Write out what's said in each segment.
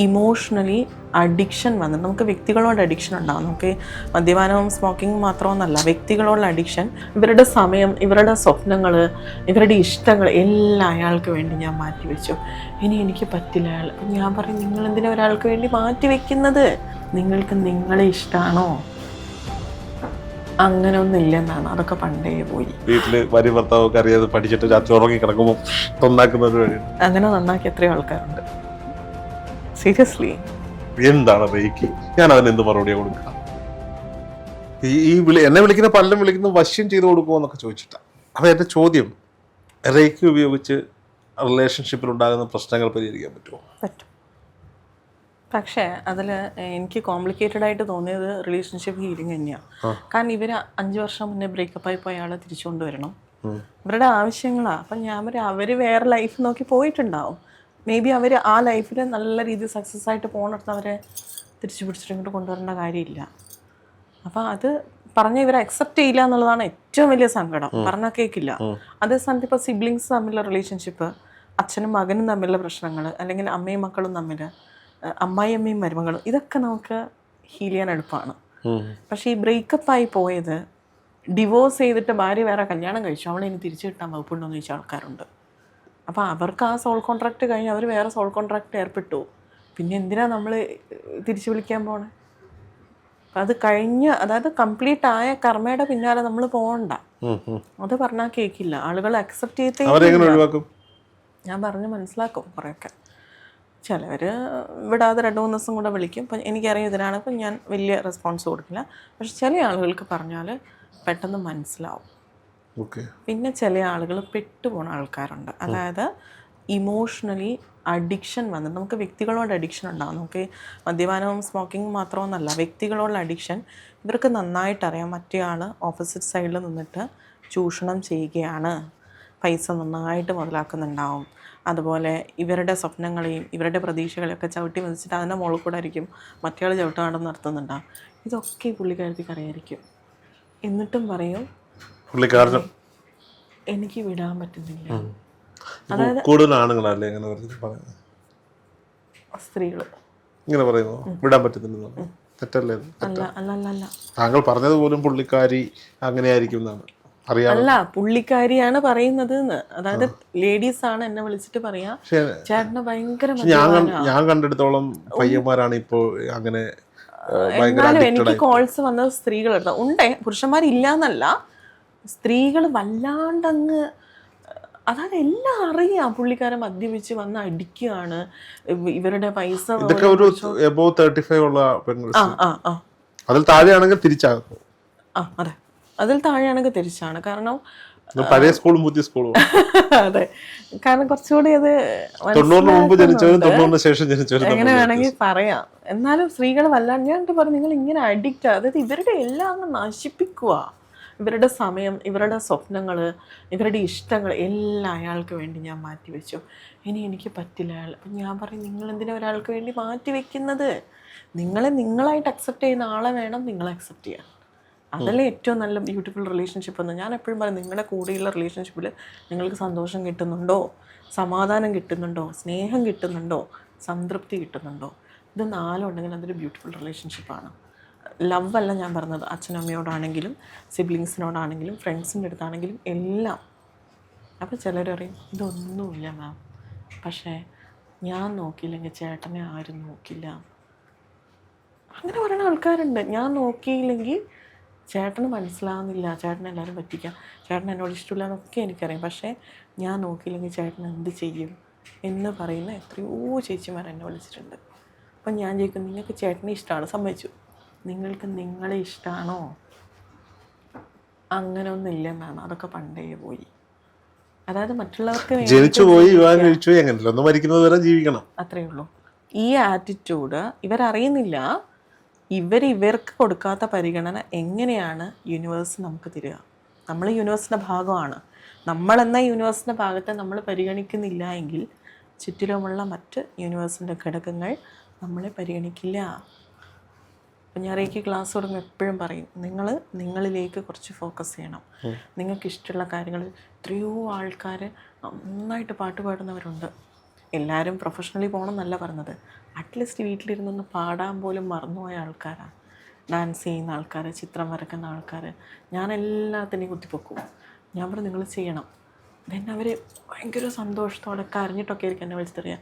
Emotionally addiction വന്നിട്ട് നമുക്ക് വ്യക്തികളോട് addiction ഉണ്ടാകും. നമുക്ക് മദ്യപാനവും സ്മോക്കിങ്ങും മാത്രമൊന്നല്ല, വ്യക്തികളോടുള്ള അഡിക്ഷൻ, ഇവരുടെ സമയം, ഇവരുടെ സ്വപ്നങ്ങൾ, ഇവരുടെ ഇഷ്ടങ്ങൾ എല്ലാം അയാൾക്ക് വേണ്ടി ഞാൻ മാറ്റിവെച്ചു. ഇനി എനിക്ക് പറ്റില്ല അയാൾ. ഞാൻ പറയും, നിങ്ങളെന്തിനാ ഒരാൾക്ക് വേണ്ടി മാറ്റിവെക്കുന്നത്? നിങ്ങൾക്ക് നിങ്ങളെ ഇഷ്ടമാണോ? അങ്ങനെ ഒന്നും ഇല്ലെന്നാണ്, അതൊക്കെ പണ്ടേ പോയി. വീട്ടില് ഭാര്യ ഭർത്താവൊക്കെ അറിയാതെ പഠിച്ചിട്ട് രാത്രി ഉറങ്ങി കിടക്കുമ്പോൾ നന്നാക്കുന്നത് വഴി അങ്ങനെ നന്നാക്കി എത്രയോ ആൾക്കാരുണ്ട്. സീരിയസ്ലി. എന്താണ് റേക്കി? ഞാൻ അതിന് എന്ത് മറുപടിയാ കൊടുക്കുക? എന്നെ വിളിക്കുന്ന പലരും വിളിക്കുന്ന വശ്യം ചെയ്ത് കൊടുക്കുമോ എന്നൊക്കെ ചോദിച്ചിട്ടാ. അപ്പൊ എന്റെ ചോദ്യം, റേക്കി ഉപയോഗിച്ച് റിലേഷൻഷിപ്പിൽ ഉണ്ടാകുന്ന പ്രശ്നങ്ങൾ പരിഹരിക്കാൻ പറ്റുമോ? പറ്റും. പക്ഷേ അതിൽ എനിക്ക് കോംപ്ലിക്കേറ്റഡ് ആയിട്ട് തോന്നിയത് റിലേഷൻഷിപ്പ് ഹീലിംഗ് തന്നെയാണ്. കാരണം ഇവർ 5 വർഷം മുന്നേ ബ്രേക്കപ്പായി പോയ ആളെ തിരിച്ചുകൊണ്ട് വരണം, ഇവരുടെ ആവശ്യങ്ങളാണ്. അപ്പം ഞാൻ അവർ വേറെ ലൈഫ് നോക്കി പോയിട്ടുണ്ടാവും. മേ ബി അവർ ആ ലൈഫിൽ നല്ല രീതിയിൽ സക്സസ് ആയിട്ട് പോകണമെന്ന് അവരെ തിരിച്ചു പിടിച്ചിട്ട് ഇങ്ങോട്ട് കൊണ്ടുവരേണ്ട കാര്യമില്ല. അപ്പോൾ അത് പറഞ്ഞാൽ ഇവരെ അക്സെപ്റ്റ് ചെയ്യില്ല എന്നുള്ളതാണ് ഏറ്റവും വലിയ സങ്കടം. പറഞ്ഞാൽ കേൾക്കില്ല. അതേ സ്ഥാനത്ത് ഇപ്പോൾ സിബ്ലിങ്സ് തമ്മിലുള്ള റിലേഷൻഷിപ്പ്, അച്ഛനും മകനും തമ്മിലുള്ള പ്രശ്നങ്ങൾ, അല്ലെങ്കിൽ അമ്മയും മക്കളും തമ്മിൽ, അമ്മായിയമ്മയും മരുമകളും, ഇതൊക്കെ നമുക്ക് ഹീൽ ചെയ്യാൻ എളുപ്പമാണ്. പക്ഷേ ഈ ബ്രേക്കപ്പായി പോയത്, ഡിവോഴ്സ് ചെയ്തിട്ട് ഭാര്യ വേറെ കല്യാണം കഴിച്ചു, അവളെ ഇനി തിരിച്ചു കിട്ടാൻ വകുപ്പുണ്ടോ എന്ന് ചോദിച്ച ആൾക്കാരുണ്ട്. അപ്പോൾ അവർക്ക് ആ സോൾ കോൺട്രാക്റ്റ് കഴിഞ്ഞ് അവർ വേറെ സോൾ കോൺട്രാക്റ്റ് ഏർപ്പെട്ടു. പിന്നെ എന്തിനാ നമ്മൾ തിരിച്ചു വിളിക്കാൻ പോണേ? അപ്പം അത് കഴിഞ്ഞ്, അതായത് കംപ്ലീറ്റ് ആയ കർമ്മയുടെ പിന്നാലെ നമ്മൾ പോകണ്ട. അത് പറഞ്ഞാൽ കേൾക്കില്ല. ആളുകൾ അക്സെപ്റ്റ് ചെയ്തേ. ഞാൻ പറഞ്ഞ് മനസ്സിലാക്കും കുറേയൊക്കെ. ചിലവർ വിടാതെ 2-3 ദിവസം കൂടെ വിളിക്കും. അപ്പം എനിക്കറിയാം ഇതിനാണ്, അപ്പം ഞാൻ വലിയ റെസ്പോൺസ് കൊടുക്കില്ല. പക്ഷെ ചില ആളുകൾക്ക് പറഞ്ഞാൽ പെട്ടെന്ന് മനസ്സിലാവും. പിന്നെ ചില ആളുകൾ പെട്ടുപോണ ആൾക്കാരുണ്ട്. അതായത് ഇമോഷണലി അഡിക്ഷൻ വന്നിട്ട് നമുക്ക് വ്യക്തികളോട് അഡിക്ഷൻ ഉണ്ടാകും. നമുക്ക് മദ്യപാനവും സ്മോക്കിങ്ങും മാത്രമൊന്നല്ല, വ്യക്തികളോടുള്ള അഡിക്ഷൻ. ഇവർക്ക് നന്നായിട്ടറിയാം മറ്റേ ആൾ ഓപ്പോസിറ്റ് സൈഡിൽ നിന്നിട്ട് ചൂഷണം ചെയ്യുകയാണ്, പൈസ നന്നായിട്ട് മുതലാക്കുന്നുണ്ടാവും. അതുപോലെ ഇവരുടെ സ്വപ്നങ്ങളെയും ഇവരുടെ പ്രതീക്ഷകളെയൊക്കെ ചവിട്ടി മതിച്ചിട്ട് അതിൻ്റെ മുകളിൽ കൂടെ ആയിരിക്കും മറ്റേയാൾ ചവിട്ടാടം നടത്തുന്നുണ്ടാവും. ഇതൊക്കെ ഈ പുള്ളിക്കാരത്തിക്ക് അറിയായിരിക്കും. എന്നിട്ടും പറയും എനിക്ക് വിടാൻ പറ്റുന്നില്ല. അതായത് കൂടുതൽ ആണുങ്ങളല്ലേ സ്ത്രീകൾ ഇങ്ങനെ പറയുന്നു, വിടാൻ പറ്റുന്നില്ല. തെറ്റല്ലേ? അല്ല അല്ല അല്ല അല്ല, താങ്കൾ പറഞ്ഞത് പോലും പുള്ളിക്കാരി അങ്ങനെയായിരിക്കും എന്നാണ്. അല്ല, പുള്ളിക്കാരിയാണ് പറയുന്നത്. അതായത് ലേഡീസ് ആണ് എന്നെ വിളിച്ചിട്ട് പറയാ, ചേട്ടന് ഭയങ്കര ഞാൻ കണ്ടെടുത്തോളം പയ്യന്മാരാണ് ഇപ്പോ അങ്ങനെ. എന്നാലും എനിക്ക് കോൾസ് വന്നത് സ്ത്രീകളെടുത്ത ഉണ്ടേ, പുരുഷന്മാരില്ലാന്നല്ല, സ്ത്രീകൾ വല്ലാണ്ടങ്ങ്, അതായത് എല്ലാം അറിയാം. പുള്ളിക്കാരൻ മദ്യപിച്ച് വന്ന് അടിക്കുകയാണ്, ഇവരുടെ പൈസ. അതിൽ താഴെയാണെങ്കിൽ തിരിച്ചാകും. അതെ, അതിൽ താഴെയാണെങ്കിൽ തിരിച്ചാണ്. കാരണം പഴയ സ്കൂളും പുതിയ സ്കൂളും. അതെ, കാരണം കുറച്ചുകൂടി അത് 90-ന് മുമ്പ് ജനിച്ചവരും 90-ന് ശേഷം ജനിച്ചവരും എങ്ങനെ വേണമെങ്കിൽ പറയാം. എന്നാലും സ്ത്രീകൾ വല്ലാണ്ട്, ഞാൻ പറഞ്ഞു, നിങ്ങൾ ഇങ്ങനെ അഡിക്റ്റ്, അതായത് ഇവരുടെ എല്ലാം അങ്ങ് നശിപ്പിക്കുക. ഇവരുടെ സമയം, ഇവരുടെ സ്വപ്നങ്ങൾ, ഇവരുടെ ഇഷ്ടങ്ങൾ എല്ലാം അയാൾക്ക് വേണ്ടി ഞാൻ മാറ്റിവെച്ചു. ഇനി എനിക്ക് പറ്റില്ല അയാൾ. അപ്പം ഞാൻ പറയും, നിങ്ങളെന്തിനാ ഒരാൾക്ക് വേണ്ടി മാറ്റിവെക്കുന്നത്? നിങ്ങളെ നിങ്ങളായിട്ട് അക്സെപ്റ്റ് ചെയ്യുന്ന ആളെ വേണം നിങ്ങൾ അക്സെപ്റ്റ് ചെയ്യാൻ. അതല്ലേ ഏറ്റവും നല്ല ബ്യൂട്ടിഫുൾ റിലേഷൻഷിപ്പ് എന്ന് ഞാൻ എപ്പോഴും പറയും. നിങ്ങളുടെ കൂടെയുള്ള റിലേഷൻഷിപ്പിൽ നിങ്ങൾക്ക് സന്തോഷം കിട്ടുന്നുണ്ടോ, സമാധാനം കിട്ടുന്നുണ്ടോ, സ്നേഹം കിട്ടുന്നുണ്ടോ, സംതൃപ്തി കിട്ടുന്നുണ്ടോ? ഇത് 4 ഉണ്ടെങ്കിൽ അതൊരു ബ്യൂട്ടിഫുൾ റിലേഷൻഷിപ്പാണ്. ലവ് അല്ല ഞാൻ പറഞ്ഞത്, അച്ഛനമ്മയോടാണെങ്കിലും സിബ്ലിങ്സിനോടാണെങ്കിലും ഫ്രണ്ട്സിൻ്റെ അടുത്താണെങ്കിലും എല്ലാം. അപ്പോൾ ചിലർ പറയും ഇതൊന്നുമില്ല മാം, പക്ഷേ ഞാൻ നോക്കിയില്ലെങ്കിൽ ചേട്ടനെ ആരും നോക്കില്ല. അങ്ങനെ പറയുന്ന ആൾക്കാരുണ്ട്. ഞാൻ നോക്കിയില്ലെങ്കിൽ ചേട്ടന് മനസ്സിലാവുന്നില്ല, ചേട്ടൻ എല്ലാവരും പറ്റിക്കാം, ചേട്ടൻ എന്നോട് ഇഷ്ടമില്ല എന്നൊക്കെ എനിക്കറിയാം, പക്ഷേ ഞാൻ നോക്കിയില്ലെങ്കിൽ ചേട്ടൻ എന്ത് ചെയ്യും എന്ന് പറയുന്ന എത്രയോ ചേച്ചിമാർ എന്നെ വിളിച്ചിട്ടുണ്ട്. അപ്പം ഞാൻ ചോദിക്കും, നിങ്ങൾക്ക് ചേട്ടനെ ഇഷ്ടമാണ്, സമ്മതിച്ചു, നിങ്ങൾക്ക് നിങ്ങളെ ഇഷ്ടമാണോ? അങ്ങനെ ഒന്നും ഇല്ല മാം, അതൊക്കെ പണ്ടേ പോയി. അതായത് മറ്റുള്ളവർക്ക് അത്രയേ ഉള്ളൂ. ഈ ആറ്റിറ്റ്യൂഡ് ഇവരറിയുന്നില്ല. ഇവർക്ക് കൊടുക്കാത്ത പരിഗണന എങ്ങനെയാണ് യൂണിവേഴ്സ് നമുക്ക് തരിക? നമ്മൾ യൂണിവേഴ്സിൻ്റെ ഭാഗമാണ്. നമ്മളെന്ന യൂണിവേഴ്സിൻ്റെ ഭാഗത്തെ നമ്മൾ പരിഗണിക്കുന്നില്ല എങ്കിൽ ചുറ്റിലുമുള്ള മറ്റ് യൂണിവേഴ്സിൻ്റെ ഘടകങ്ങൾ നമ്മളെ പരിഗണിക്കില്ല. അപ്പം ഞാൻ റേക്കി ക്ലാസ് തുടങ്ങുമ്പോൾ എപ്പോഴും പറയും, നിങ്ങളിലേക്ക് കുറച്ച് ഫോക്കസ് ചെയ്യണം. നിങ്ങൾക്ക് ഇഷ്ടമുള്ള കാര്യങ്ങൾ. എത്രയോ ആൾക്കാർ നന്നായിട്ട് പാട്ട് പാടുന്നവരുണ്ട്, എല്ലാവരും പ്രൊഫഷണലി പോകണം എന്നല്ല പറഞ്ഞത്, അറ്റ്ലീസ്റ്റ് വീട്ടിലിരുന്നൊന്ന് പാടാൻ പോലും മറന്നുപോയ ആൾക്കാരാണ്. ഡാൻസ് ചെയ്യുന്ന ആൾക്കാർ, ചിത്രം വരക്കുന്ന ആൾക്കാർ, ഞാൻ എല്ലാത്തിനെയും കുത്തിപ്പൊക്കും. ഞാൻ പറഞ്ഞു നിങ്ങൾ ചെയ്യണം. ദെൻ അവർ ഭയങ്കര സന്തോഷത്തോടെ കരഞ്ഞിട്ടൊക്കെ ആയിരിക്കും എന്നെ വിളിച്ചറിയാം.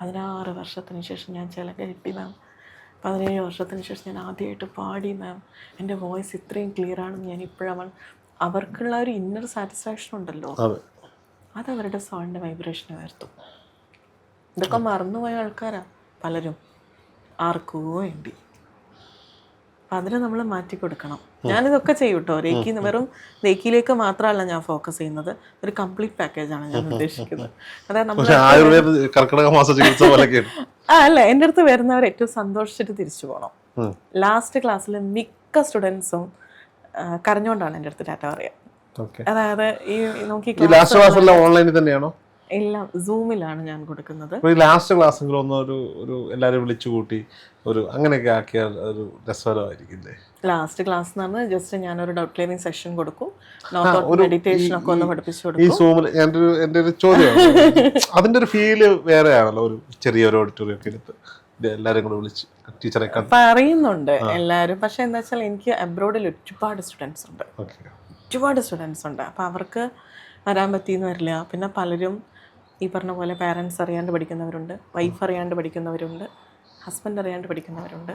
16 വർഷത്തിന് ശേഷം ഞാൻ ചിലക കിട്ടി മാം, 17 വർഷത്തിന് ശേഷം ഞാൻ ആദ്യമായിട്ട് പാടി മാം, എൻ്റെ വോയിസ് ഇത്രയും ക്ലിയർ ആണെന്ന് ഞാൻ ഇപ്പോഴാണ്. അവർക്കുള്ള ഒരു ഇന്നർ സാറ്റിസ്ഫാക്ഷൻ ഉണ്ടല്ലോ, അതവരുടെ സൗണ്ടിൻ്റെ വൈബ്രേഷൻ ഉയർത്തും. ഇതൊക്കെ മറന്നുപോയ ആൾക്കാരാണ് പലരും, ആർക്കോ വേണ്ടി. അപ്പം അതിനെ നമ്മൾ മാറ്റി കൊടുക്കണം. ഞാനിതൊക്കെ ചെയ്യും കേട്ടോ. റേക്കി വെറും റേക്കിയിലേക്ക് മാത്രമല്ല ഞാൻ ഫോക്കസ് ചെയ്യുന്നത്, ഒരു കംപ്ലീറ്റ് പാക്കേജാണ് ഞാൻ ഉദ്ദേശിക്കുന്നത്. അതായത് നമ്മൾ അല്ല, എൻ്റെ അടുത്ത് വരുന്നവർ ഏറ്റവും സന്തോഷിച്ചിട്ട് തിരിച്ചു പോകണം. ലാസ്റ്റ് ക്ലാസ്സിൽ മിക്ക സ്റ്റുഡൻസും കരഞ്ഞുകൊണ്ടാണ് എൻ്റെ അടുത്ത് ടാറ്റ പറയാം. അതായത് ഈ നോക്കി ഓൺലൈനിൽ തന്നെയാണോ? എല്ലാം സൂമിലാണ് ഞാൻ കൊടുക്കുന്നത്. ലാസ്റ്റ് ക്ലാസ്സെങ്കിലും ഒന്ന് ഒരു എല്ലാവരും വിളിച്ചു കൂട്ടി ഒരു അങ്ങനെയൊക്കെ ആക്കിയാൽ ഒരു രസകരമായിരിക്കില്ലേ? ലാസ്റ്റ് ക്ലാസ് എന്ന് പറഞ്ഞാൽ ജസ്റ്റ് ഞാനൊരു ഡൗട്ട് ക്ലിയറിംഗ് സെഷൻ കൊടുക്കും, മെഡിറ്റേഷൻ ഒക്കെ ഒന്ന് പഠിപ്പിച്ചു കൊടുക്കും. ഈ സൂമിൽ എൻ്റെ ഒരു ചോദ്യമാണ്, അതിന്റെ ഒരു ഫീല് വേറെയാണല്ലോ, ഒരു ചെറിയൊരു ഓഡിറ്റോറിയം ഒക്കെ എടുത്ത് എല്ലാവരും കൂടെ വിളിച്ച് ടീച്ചറെ പറയുന്നുണ്ട് എല്ലാവരും. പക്ഷെ എന്താ വെച്ചാൽ എനിക്ക് അബ്രോഡിൽ ഒരുപാട് സ്റ്റുഡൻസ് ഉണ്ട്, അപ്പം അവർക്ക് വരാൻ പറ്റിയെന്ന് വരില്ല. പിന്നെ പലരും ഈ പറഞ്ഞ പോലെ പാരൻസ് അറിയാണ്ട് പഠിക്കുന്നവരുണ്ട്, വൈഫ് അറിയാണ്ട് പഠിക്കുന്നവരുണ്ട്, ഹസ്ബൻഡ് അറിയാണ്ട് പഠിക്കുന്നവരുണ്ട്.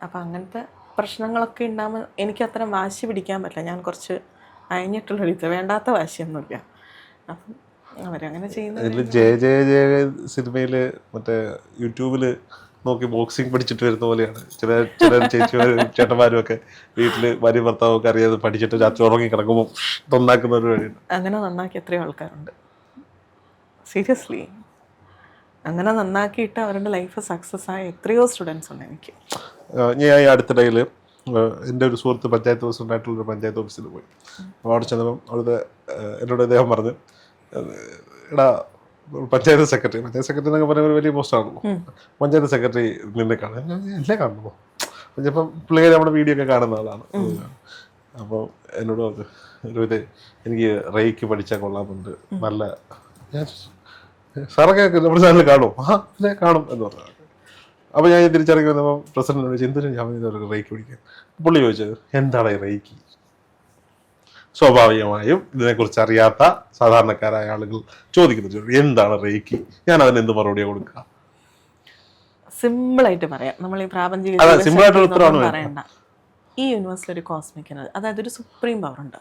അപ്പം അങ്ങനത്തെ പ്രശ്നങ്ങളൊക്കെ ഉണ്ടാകുമ്പോൾ എനിക്ക് അത്ര വാശി പിടിക്കാൻ പറ്റില്ല. ഞാൻ കുറച്ച് അയഞ്ഞിട്ടുള്ള വേണ്ടാത്ത വാശിയൊന്നുമില്ല. അപ്പം അവരങ്ങനെ ചെയ്യുന്നത്. ജയ ജയ ജയ സിനിമയിൽ മറ്റേ യൂട്യൂബിൽ നോക്കി ബോക്സിങ് പഠിച്ചിട്ട് വരുന്ന പോലെയാണ് ചില ചേച്ചിമാരും ചേട്ടന്മാരും ഒക്കെ വീട്ടില് ഭാര്യ ഭർത്താവും ഒക്കെ അറിയാതെ പഠിച്ചിട്ട് രാത്രി ഉറങ്ങി കിടക്കുമ്പോൾ നന്നാക്കുന്ന ഒരു വഴിയുണ്ട്. അങ്ങനെ നന്നാക്കി എത്രയോ ആൾക്കാരുണ്ട്, സീരിയസ്ലി. അങ്ങനെ നന്നാക്കിയിട്ട് അവരുടെ ലൈഫ് സക്സസ് ആയ എത്രയോ സ്റ്റുഡൻസ് ഉണ്ട് എനിക്ക്. ഞാൻ ഈ അടുത്തിടയിൽ എൻ്റെ ഒരു സുഹൃത്ത് പഞ്ചായത്ത് പ്രസിഡൻ്റായിട്ടുള്ളൊരു പഞ്ചായത്ത് ഓഫീസിൽ പോയി. അവിടെ ചെന്നപ്പം അവിടുത്തെ എന്നോട് അദ്ദേഹം പറഞ്ഞു, എടാ പഞ്ചായത്ത് സെക്രട്ടറി എന്നൊക്കെ പറയുന്ന വലിയ പോസ്റ്റാണല്ലോ, പഞ്ചായത്ത് സെക്രട്ടറി നിന്നെ കാണാൻ എല്ലാം കാണുമോ? അപ്പം പിള്ളേർ നമ്മുടെ വീഡിയോ ഒക്കെ കാണുന്ന ആളാണ്. അപ്പോൾ എന്നോട് പറഞ്ഞു, ഒരു എനിക്ക് റേക്ക് പഠിച്ചാൽ കൊള്ളാമെന്നുണ്ട്, നല്ല ഞാൻ സാറൊക്കെ നമ്മുടെ ചാനൽ കാണുമോ? അല്ലേ കാണും എന്ന് പറഞ്ഞു. അപ്പോൾ ഞാൻ തിരിച്ചിറങ്ങി വന്നപ്പോൾ പ്രസിഡന്റ് ചോദിച്ചു, എന്തിനും ഞാൻ റേക്ക് പഠിക്കാൻ. പുള്ളി ചോദിച്ചത്, എന്താണ് ഈ റേക്ക്? സ്വാഭാവികമായും ഇതിനെക്കുറിച്ച് അറിയാത്ത സാധാരണക്കാരായ ആളുകൾ ചോദിക്കുന്നത് എന്താണ് റേക്കി? ഞാൻ അതിന് എന്ത് മറുപടിയാ കൊടുക്കുക? സിമ്പിളായിട്ട് പറയാം, നമ്മൾ ഈ പ്രാപഞ്ചിക പറയണ്ട. ഈ യൂണിവേഴ്സിൽ ഒരു കോസ്മിക് എനർജി, അതായത് ഒരു സുപ്രീം പവർ ഉണ്ട്.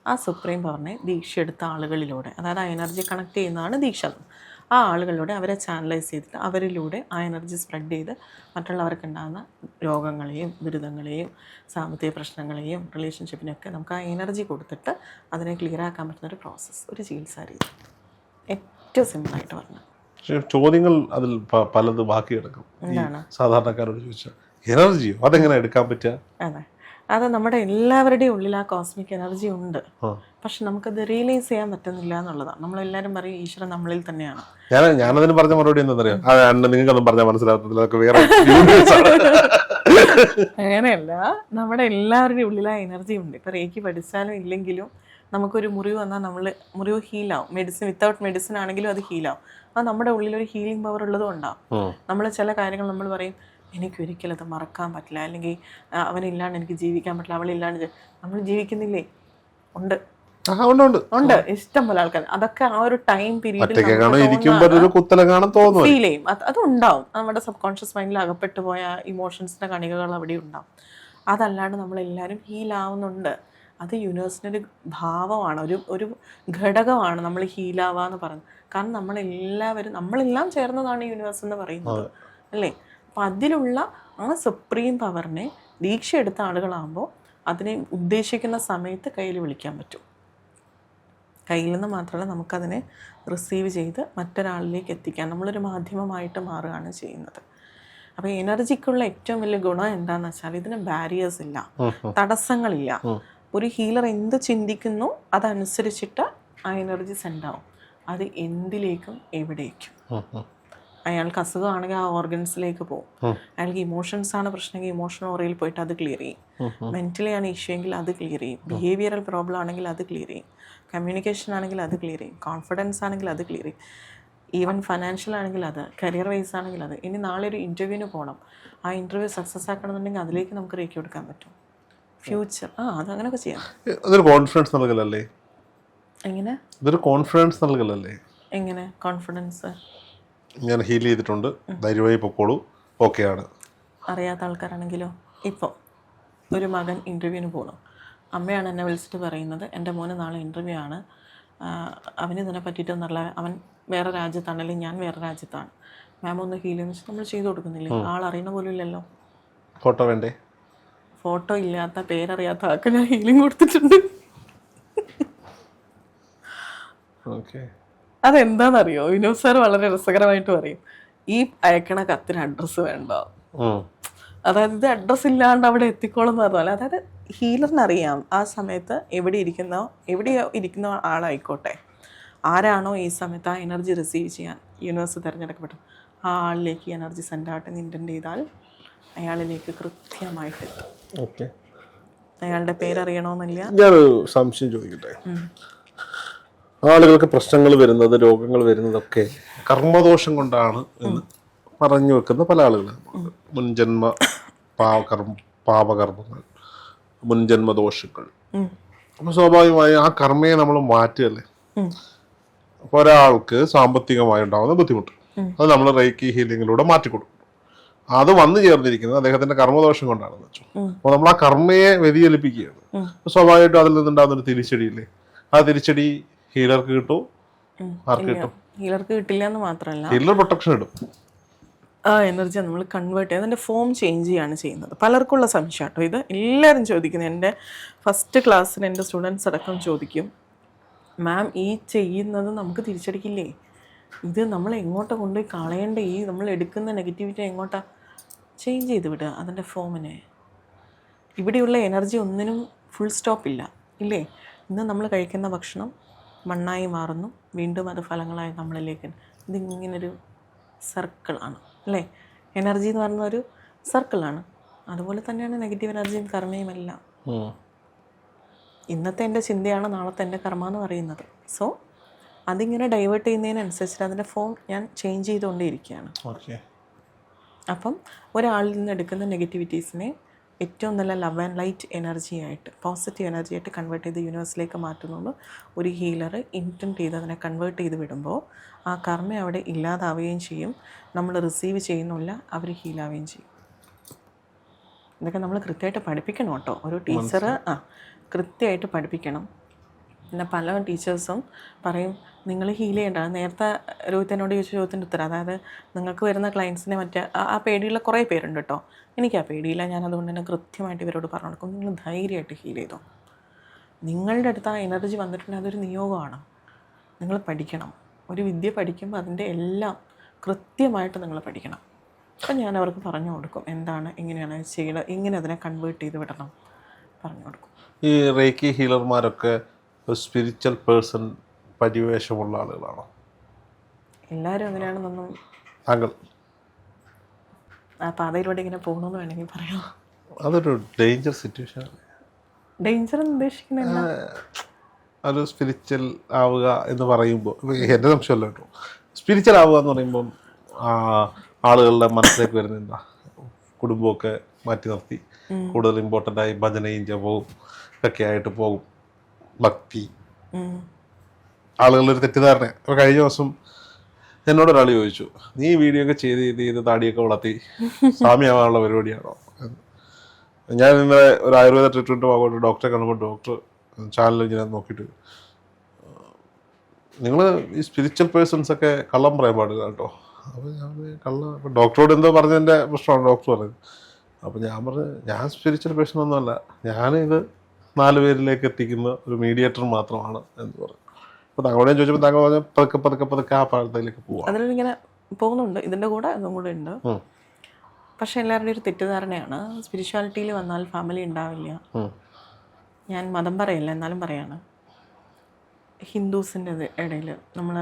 ആ സുപ്രീം പവറിനെ ദീക്ഷ എടുത്ത ആളുകളിലൂടെ, അതായത് ആ എനർജി കണക്ട് ചെയ്യുന്നതാണ് ദീക്ഷ. ആ ആളുകളിലൂടെ അവരെ ചാനലൈസ് ചെയ്തിട്ട് അവരിലൂടെ ആ എനർജി സ്പ്രെഡ് ചെയ്ത് മറ്റുള്ളവർക്ക് ഉണ്ടാകുന്ന രോഗങ്ങളെയും ദുരിതങ്ങളെയും സാമ്പത്തിക പ്രശ്നങ്ങളെയും റിലേഷൻഷിപ്പിനെയൊക്കെ നമുക്ക് ആ എനർജി കൊടുത്തിട്ട് അതിനെ ക്ലിയർ ആക്കാൻ പറ്റുന്നൊരു പ്രോസസ്സ്, ഒരു ചികിത്സാ രീതി. ഏറ്റവും സിമ്പിളായിട്ട് പറഞ്ഞു. ചോദ്യങ്ങൾ അതിൽ പലത് ബാക്കി കിടക്കും. സാധാരണക്കാരോട് ചോദിച്ചാൽ എനർജിയോ അതെങ്ങനെ എടുക്കാൻ പറ്റുക? അതെ, അത് നമ്മുടെ എല്ലാവരുടെയും ഉള്ളിൽ ആ കോസ്മിക് എനർജി ഉണ്ട്, പക്ഷെ നമുക്കത് റിയലൈസ് ചെയ്യാൻ പറ്റുന്നില്ല എന്നുള്ളതാണ്. നമ്മളെല്ലാവരും പറയും ഈശ്വരൻ നമ്മളിൽ തന്നെയാണ്. ഞാനതിന് പറഞ്ഞ മറുപടി എന്താണെന്നറിയാം, നിങ്ങൾക്കൊന്നും പറഞ്ഞാൽ മനസ്സിലാകത്തില്ല, വേറെ അങ്ങനെയല്ല, നമ്മുടെ എല്ലാവരുടെയും ഉള്ളിൽ ആ എനർജി ഉണ്ട്. ഇപ്പം റേക്കി പഠിച്ചാലും ഇല്ലെങ്കിലും നമുക്കൊരു മുറിവ് വന്നാൽ മുറിവ് ഹീലാവും. വിത്തൗട്ട് മെഡിസിൻ ആണെങ്കിലും അത് ഹീലാവും. അത് നമ്മുടെ ഉള്ളിലൊരു ഹീലിംഗ് പവർ ഉള്ളതും ഉണ്ടാവും. നമ്മൾ ചില കാര്യങ്ങൾ നമ്മൾ പറയും, എനിക്കൊരിക്കലും അത് മറക്കാൻ പറ്റില്ല, അല്ലെങ്കിൽ അവനില്ലാണ്ട് എനിക്ക് ജീവിക്കാൻ പറ്റില്ല, അവളില്ലാണ്ട് നമ്മൾ ജീവിക്കുന്നില്ലേ? ഉണ്ട്, ഇഷ്ടം പോലെ ആൾക്കാർ. അതൊക്കെ ആ ഒരു ടൈം പീരീഡിൽ ഫീൽ ചെയ്യും. അതുണ്ടാവും, നമ്മുടെ സബ് കോൺഷ്യസ് മൈൻഡിൽ അകപ്പെട്ടു പോയ ഇമോഷൻസിന്റെ കണികകൾ അവിടെ ഉണ്ടാവും. അതല്ലാണ്ട് നമ്മളെല്ലാവരും ഹീലാവുന്നുണ്ട്. അത് യൂണിവേഴ്സിൻ്റെ ഒരു ഭാവമാണ്, ഒരു ഘടകമാണ് നമ്മൾ ഹീലാവാന്ന് പറയുന്നത്. കാരണം നമ്മളെല്ലാം ചേർന്നതാണ് യൂണിവേഴ്സ് എന്ന് പറയുന്നത്, അല്ലേ? അപ്പം അതിലുള്ള ആ സുപ്രീം പവറിനെ ദീക്ഷ എടുത്ത ആളുകളാകുമ്പോൾ അതിനെ ഉദ്ദേശിക്കുന്ന സമയത്ത് കയ്യിൽ വിളിക്കാൻ പറ്റും. കയ്യിൽ നിന്ന് മാത്രമല്ല, നമുക്കതിനെ റിസീവ് ചെയ്ത് മറ്റൊരാളിലേക്ക് എത്തിക്കാൻ നമ്മളൊരു മാധ്യമമായിട്ട് മാറുകയാണ് ചെയ്യുന്നത്. അപ്പോൾ എനർജിക്കുള്ള ഏറ്റവും വലിയ ഗുണം എന്താണെന്ന് വെച്ചാൽ ഇതിന് ബാരിയേഴ്സ് ഇല്ല, തടസ്സങ്ങളില്ല. ഒരു ഹീലർ എന്ത് ചിന്തിക്കുന്നു അതനുസരിച്ചിട്ട് ആ എനർജി സെൻഡ് ആവും. അത് എന്തിലേക്കും എവിടേക്കും. അയാൾക്ക് അസുഖമാണെങ്കിൽ ആ ഓർഗൻസിലേക്ക് പോകും. അയാൾക്ക് ഇമോഷൻസ് ആണ് പ്രശ്നമെങ്കിൽ ഇമോഷൻ ഓറിയയിൽ പോയിട്ട് അത് ക്ലിയർ ചെയ്യും. മെൻ്റലി ആണ് ഇഷ്യൂ എങ്കിൽ അത് ക്ലിയർ ചെയ്യും. ബിഹേവിയറൽ പ്രോബ്ലം ആണെങ്കിൽ അത് ക്ലിയർ ചെയ്യും. കമ്മ്യൂണിക്കേഷൻ ആണെങ്കിൽ അത് ക്ലിയർ ചെയ്യും. കോൺഫിഡൻസ് ആണെങ്കിൽ അത് ക്ലിയർ ചെയ്യും. ഈവൻ ഫൈനാൻഷ്യൽ ആണെങ്കിൽ അത്, കരിയർ വൈസ് ആണെങ്കിൽ അത്. ഇനി നാളെ ഒരു ഇൻ്റർവ്യൂവിന് പോകണം, ആ ഇൻ്റർവ്യൂ സക്സസ് ആക്കണമെന്നുണ്ടെങ്കിൽ അതിലേക്ക് നമുക്ക് റേക്ക് കൊടുക്കാൻ പറ്റും. ഫ്യൂച്ചർ അത് അങ്ങനെയൊക്കെ ചെയ്യാം. അതൊരു കോൺഫിഡൻസ് നൽകലല്ലേ? എങ്ങനെ? ഇതൊരു കോൺഫിഡൻസ് നൽകലല്ലേ? എങ്ങനെ കോൺഫിഡൻസ്? ഞാൻ ഹീൽ ചെയ്തിട്ടുണ്ട്, ധൈര്യമായി പൊക്കോളൂ, ഓക്കെയാണ്. അറിയാത്ത ആൾക്കാരാണെങ്കിലോ, ഇപ്പോൾ ഒരു മകൻ ഇൻ്റർവ്യൂവിന് പോകണം, അമ്മയാണ് എന്നെ വിളിച്ചിട്ട് പറയുന്നത് എൻ്റെ മോന് നാളെ ഇൻ്റർവ്യൂ ആണ്, അവന് ഇതിനെ പറ്റിയിട്ടൊന്നല്ല, അവൻ വേറെ രാജ്യത്താണല്ലെങ്കിൽ ഞാൻ വേറെ രാജ്യത്താണ്, മാം ഒന്ന് ഹീൽ എന്ന് വെച്ചാൽ നമ്മൾ ചെയ്തു കൊടുക്കുന്നില്ലേ? ആൾ അറിയണ പോലും ഇല്ലല്ലോ. ഫോട്ടോ വേണ്ടേ? ഫോട്ടോ ഇല്ലാത്ത പേരറിയാത്ത ആൾക്ക് ഞാൻ ഹീലിംഗ് കൊടുത്തിട്ടുണ്ട്. ഓക്കെ. അതെന്താണെന്നറിയോ, വിനോദ് സാർ വളരെ രസകരമായിട്ട് പറയും, ഈ അയക്കണ കത്തിന് അഡ്രസ്സ് വേണ്ട. അതായത് ഇത് അഡ്രസ്സ് ഇല്ലാണ്ട് അവിടെ എത്തിക്കോളും എന്ന് പറഞ്ഞാൽ, അതായത് ഹീലറിനറിയാം ആ സമയത്ത് എവിടെ ഇരിക്കുന്ന ആളായിക്കോട്ടെ, ആരാണോ ഈ സമയത്ത് ആ എനർജി റിസീവ് ചെയ്യാൻ യൂണിവേഴ്സ് തിരഞ്ഞെടുക്കപ്പെട്ടത്, ആ ആളിലേക്ക് എനർജി സെൻഡ് ആയിട്ട് ഇൻറ്റൻറ്റ് ചെയ്താൽ അയാളിലേക്ക് കൃത്യമായിട്ട് എത്തും. ഓക്കെ. അയാളുടെ പേരറിയണമെന്നില്ല. ഞാനൊരു സംശയം ചോദിക്കട്ടെ. ആളുകൾക്ക് പ്രശ്നങ്ങൾ വരുന്നത്, രോഗങ്ങൾ വരുന്നതൊക്കെ കർമ്മദോഷം കൊണ്ടാണ് എന്ന് പറഞ്ഞു വെക്കുന്ന പല ആളുകളും. മുൻജന്മ പാപകർമ്മങ്ങൾ, മുൻജന്മദോഷങ്ങൾ. അപ്പോൾ സ്വാഭാവികമായി ആ കർമ്മയെ നമ്മൾ മാറ്റുകയല്ലേ. അപ്പോൾ ഒരാൾക്ക് സാമ്പത്തികമായി ഉണ്ടാകുന്ന ബുദ്ധിമുട്ട് അത് നമ്മൾ റേക്കി ഹീലിങ്ങിലൂടെ മാറ്റിക്കൊടുക്കും. അത് വന്നു ചേർന്നിരിക്കുന്നത് അദ്ദേഹത്തിന്റെ കർമ്മദോഷം കൊണ്ടാണെന്ന് വെച്ചു. അപ്പോൾ നമ്മൾ ആ കർമ്മയെ വ്യതിചലിപ്പിക്കുകയാണ്. സ്വാഭാവികമായിട്ടും അതിൽ നിന്നുണ്ടാകുന്ന ഒരു തിരിച്ചടിയില്ലേ, ആ തിരിച്ചടി ഹീലർക്ക് കിട്ടും, ആർക്ക് കിട്ടും? ഹീലർക്ക് കിട്ടില്ല എന്ന് മാത്രമല്ല, ഹീലർ പ്രൊട്ടക്ഷൻ ഇടും. ആ എനർജി നമ്മൾ കൺവേർട്ട് ചെയ്ത് അതിൻ്റെ ഫോം ചേഞ്ച് ചെയ്യാണ് ചെയ്യുന്നത്. പലർക്കുള്ള സംശയം കേട്ടോ ഇത്, എല്ലാവരും ചോദിക്കുന്നത്. എൻ്റെ ഫസ്റ്റ് ക്ലാസ്സിന് എൻ്റെ സ്റ്റുഡൻസ് അടക്കം ചോദിക്കും, മാം ഈ ചെയ്യുന്നത് നമുക്ക് തിരിച്ചടിക്കില്ലേ, ഇത് നമ്മൾ എങ്ങോട്ടാ കൊണ്ടുപോയി കളയേണ്ട, ഈ നമ്മൾ എടുക്കുന്ന നെഗറ്റിവിറ്റി എങ്ങോട്ടാ ചേഞ്ച് ചെയ്ത് വിടുക അതിൻ്റെ ഫോമിനെ. ഇവിടെയുള്ള എനർജി ഒന്നിനും ഫുൾ സ്റ്റോപ്പില്ല ഇല്ലേ. ഇന്ന് നമ്മൾ കഴിക്കുന്ന ഭക്ഷണം മണ്ണായി മാറുന്നു, വീണ്ടും അത് ഫലങ്ങളായി നമ്മളിലേക്ക്. ഇതിങ്ങനൊരു സർക്കിളാണ് അല്ലേ. എനർജി എന്ന് പറയുന്ന ഒരു സർക്കിളാണ്. അതുപോലെ തന്നെയാണ് നെഗറ്റീവ് എനർജിയും കർമ്മയും എല്ലാം. ഇന്നത്തെ എൻ്റെ ചിന്തയാണ് നാളത്തെ എൻ്റെ കർമ്മ എന്ന് പറയുന്നത്. സോ അതിങ്ങനെ ഡൈവേർട്ട് ചെയ്യുന്നതിനനുസരിച്ചിട്ട് അതിൻ്റെ ഫോം ഞാൻ ചേഞ്ച് ചെയ്തുകൊണ്ടേയിരിക്കുകയാണ്. അപ്പം ഒരാളിൽ നിന്ന് എടുക്കുന്ന നെഗറ്റിവിറ്റീസിനെ ഏറ്റവും നല്ല ലവ് ആൻഡ് ലൈറ്റ് എനർജി ആയിട്ട്, പോസിറ്റീവ് എനർജി ആയിട്ട് കൺവേർട്ട് ചെയ്ത് യൂണിവേഴ്സിലേക്ക് മാറ്റുന്നുള്ളൂ. ഒരു ഹീലർ ഇൻറ്റൻറ്റ് ചെയ്ത് അതിനെ കൺവേർട്ട് ചെയ്ത് വിടുമ്പോൾ ആ കർമ്മ അവിടെ ഇല്ലാതാവുകയും ചെയ്യും, നമ്മൾ റിസീവ് ചെയ്യുന്നില്ല, അവർ ഹീലാവുകയും ചെയ്യും. ഇതൊക്കെ നമ്മൾ കൃത്യമായിട്ട് പഠിപ്പിക്കണം കേട്ടോ. ഒരു ടീച്ചർ കൃത്യമായിട്ട് പഠിപ്പിക്കണം. പിന്നെ പല ടീച്ചേഴ്സും പറയും നിങ്ങൾ ഹീൽ ചെയ്യേണ്ട. നേരത്തെ രോഹിതനോട് ചോദിച്ച ചോദ്യത്തിൻ്റെ ഉത്തരം, അതായത് നിങ്ങൾക്ക് വരുന്ന ക്ലയൻസിനെ മറ്റേ ആ പേടിയുള്ള കുറേ പേരുണ്ട് കേട്ടോ. എനിക്ക് ആ പേടിയില്ല, ഞാൻ അതുകൊണ്ട് തന്നെ കൃത്യമായിട്ട് ഇവരോട് പറഞ്ഞു കൊടുക്കും, നിങ്ങൾ ധൈര്യമായിട്ട് ഹീൽ ചെയ്തോ. നിങ്ങളുടെ അടുത്ത് ആ എനർജി വന്നിട്ടുണ്ടെങ്കിൽ അതൊരു നിയോഗമാണ്. നിങ്ങൾ പഠിക്കണം. ഒരു വിദ്യ പഠിക്കുമ്പോൾ അതിൻ്റെ എല്ലാം കൃത്യമായിട്ട് നിങ്ങൾ പഠിക്കണം. അപ്പം ഞാൻ അവർക്ക് പറഞ്ഞു കൊടുക്കും എന്താണ്, എങ്ങനെയാണ് ചെയ്യുക, എങ്ങനെ അതിനെ കൺവേർട്ട് ചെയ്ത് വിടണം പറഞ്ഞു കൊടുക്കും. ഈ റേക്കി ഹീലർമാരൊക്കെ ഒരു സ്പിരിച്വൽ പേഴ്സൺ പരിവേഷമുള്ള ആളുകളാണോ? എല്ലാവരും അങ്ങനെയാണെന്നൊന്നും താങ്കൾ ആ പാതയിലൂടെ ഇങ്ങനെ പോകണമെന്ന് വേണമെങ്കിൽ പറയാം. അതൊരു ഡേഞ്ചർ സിറ്റുവേഷൻ. ഡേഞ്ചർ എന്ന് ഉദ്ദേശിക്കുന്നത് ഒരു സ്പിരിച്വൽ ആവുക എന്ന് പറയുമ്പോൾ എൻ്റെ സംശയമല്ല കേട്ടോ. സ്പിരിച്വൽ ആവുക എന്ന് പറയുമ്പം ആളുകളുടെ മനസ്സിലേക്ക് വരുന്ന എന്താ, കുടുംബമൊക്കെ മാറ്റി നിർത്തി കൂടുതൽ ഇമ്പോർട്ടൻ്റ് ആയി ഭജനയും ജപവും ഒക്കെ ആയിട്ട് പോകും, ഭക്തി. ആളുകളൊരു തെറ്റിദ്ധാരണ. ഇപ്പോൾ കഴിഞ്ഞ ദിവസം എന്നോടൊരാൾ ചോദിച്ചു, നീ വീഡിയോ ഒക്കെ ചെയ്ത് താടിയൊക്കെ വളർത്തി സ്വാമിയാവാനുള്ള പരിപാടിയാണോ? ഞാൻ ഇന്നലെ ഒരു ആയുർവേദ ട്രീറ്റ്മെൻറ്റ് പോകട്ടെ ഡോക്ടറെ കാണുമ്പോൾ ഡോക്ടർ ചാനൽ ഇങ്ങനെ നോക്കിയിട്ട്, നിങ്ങൾ ഈ സ്പിരിച്വൽ പേഴ്സൺസൊക്കെ കള്ളം പറയാൻ പാടില്ല കേട്ടോ. അപ്പോൾ ഞാൻ കള്ളം ഡോക്ടറോട് എന്തോ പറഞ്ഞതിൻ്റെ പ്രശ്നമാണ് ഡോക്ടർ പറഞ്ഞത്. അപ്പോൾ ഞാൻ പറഞ്ഞു, ഞാൻ സ്പിരിച്വൽ പേഴ്സൺ ഒന്നുമല്ല, ഞാനിത് 4 പേരിലേക്ക് എത്തിക്കുന്ന ഒരു മീഡിയേറ്റർ മാത്രമാണ് എന്ന് പറഞ്ഞു. അപ്പോൾ താങ്കളോട് ഞാൻ ചോദിച്ചപ്പോൾ താങ്കൾ പറഞ്ഞ പതുക്കെ ആ പാഴത്തിലേക്ക് പോവാം. അതിലിങ്ങനെ പോകുന്നുണ്ട്, ഇതിൻ്റെ കൂടെ അതും കൂടെ ഉണ്ട്. പക്ഷെ എല്ലാവരുടെയും ഒരു തെറ്റിദ്ധാരണയാണ് സ്പിരിച്വാലിറ്റിയിൽ വന്നാൽ ഫാമിലി ഉണ്ടാവില്ല. ഞാൻ മതം പറയില്ല, എന്നാലും പറയാണ്, ഹിന്ദുസിൻ്റെ ഇടയിൽ നമ്മൾ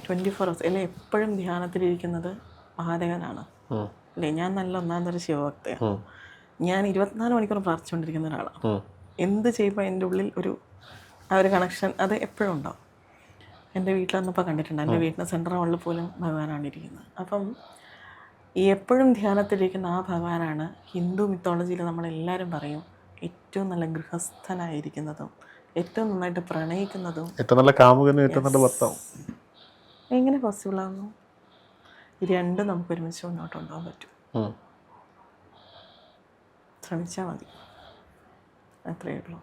24 hours അല്ലെ എപ്പോഴും ധ്യാനത്തിലിരിക്കുന്നത് മഹാദേവനാണ് അല്ലേ. ഞാൻ നല്ല ഒന്നാം തരം ശിവഭക്തയാണ്. ഞാൻ 24 മണിക്കൂർ പ്രാർത്ഥിച്ചുകൊണ്ടിരിക്കുന്ന ഒരാളാണ്. എന്ത് ചെയ്യുമ്പോൾ എൻ്റെ ഉള്ളിൽ ആ ഒരു കണക്ഷൻ അത് എപ്പോഴും ഉണ്ടാവും. എൻ്റെ വീട്ടിൽ വന്നപ്പോൾ കണ്ടിട്ടുണ്ട്. എൻ്റെ വീട്ടിൻ്റെ സെൻട്രൽ ഹാളിൽ പോലും ഭഗവാനാണ് ഇരിക്കുന്നത്. അപ്പം എപ്പോഴും ധ്യാനത്തിലിരിക്കുന്ന ആ ഭഗവാനാണ് ഹിന്ദു മിത്തോളജിയിൽ നമ്മളെല്ലാവരും പറയും ഏറ്റവും നല്ല ഗൃഹസ്ഥനായിരിക്കുന്നതും ഏറ്റവും നന്നായിട്ട് പ്രണയിക്കുന്നതും. ഏറ്റവും നല്ല കാമുകനും ഏറ്റവും നല്ല ഭർത്താവും. എങ്ങനെ പോസിബിൾ ആവുന്നു? ഇത് രണ്ടും നമുക്ക് ഒരുമിച്ച് മുന്നോട്ട് കൊണ്ടുപോകാൻ പറ്റും. ശ്രമിച്ചാൽ മതി, അത്രയേ ഉള്ളൂ.